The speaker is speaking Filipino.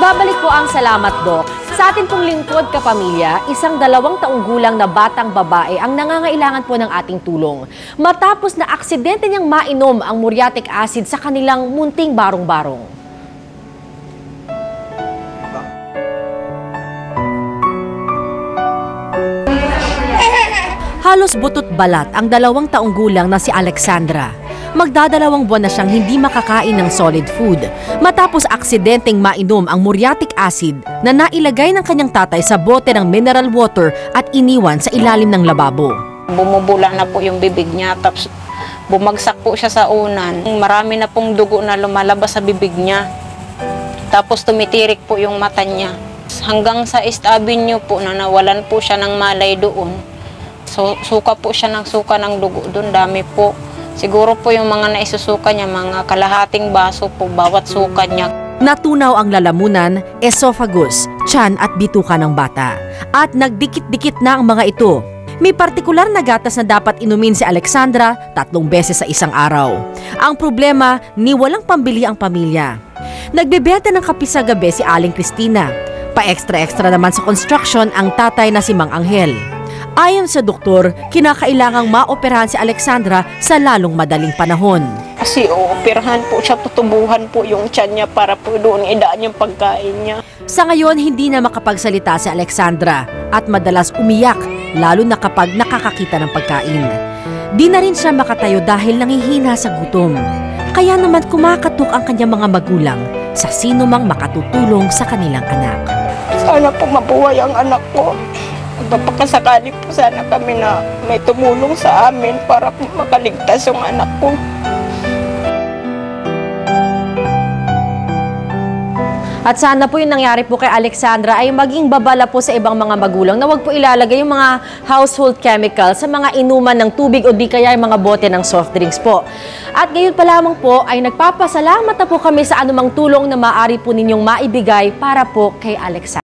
Nagbabalik po ang salamat, Doc. Sa atin pong lingkod kapamilya, isang 2 taong gulang na batang babae ang nangangailangan po ng ating tulong. Matapos na aksidente niyang mainom ang muriatic acid sa kanilang munting barong-barong. Halos butot balat ang 2 taong gulang na si Alexandra. Magdadalawang buwan na siyang hindi makakain ng solid food matapos aksidenteng mainom ang muriatic acid na nailagay ng kanyang tatay sa bote ng mineral water at iniwan sa ilalim ng lababo. Bumubula na po yung bibig niya, tapos bumagsak po siya sa unan. Marami na pong dugo na lumalabas sa bibig niya. Tapos tumitirik po yung mata niya. Hanggang sa East Avenue po na nawalan po siya ng malay doon. So, suka po siya ng suka ng dugo doon, dami po. Siguro po yung mga naisusuka niya, mga kalahating baso po bawat suka niya. Natunaw ang lalamunan, esophagus, tiyan at bituka ng bata. At nagdikit-dikit na ang mga ito. May partikular na gatas na dapat inumin si Alexandra 3 beses sa isang araw. Ang problema, ni walang pambili ang pamilya. Nagbebenta ng kape sa gabi si Aling Cristina. Pa-extra-extra naman sa construction ang tatay na si Mang Angel. Ayon sa doktor, kinakailangang maoperahan si Alexandra sa lalong madaling panahon. Kasi operahan po siya, tutubuhan po yung tiyan niya para po doon idaan yung pagkain niya. Sa ngayon, hindi na makapagsalita si Alexandra at madalas umiyak, lalo na kapag nakakakita ng pagkain. Di na rin siya makatayo dahil nangihina sa gutom. Kaya naman kumakatok ang kanyang mga magulang sa sino mang makatutulong sa kanilang anak. Sana po mabuhay ang anak ko. Magpapakasakali po sana kami na may tumulong sa amin para makaligtas yung anak ko. At sana po yung nangyari po kay Alexandra ay maging babala po sa ibang mga magulang na wag po ilalagay yung mga household chemicals sa mga inuman ng tubig o di kaya yung mga bote ng soft drinks po. At ngayon pa lamang po ay nagpapasalamat na po kami sa anumang tulong na maaari po ninyong maibigay para po kay Alexandra.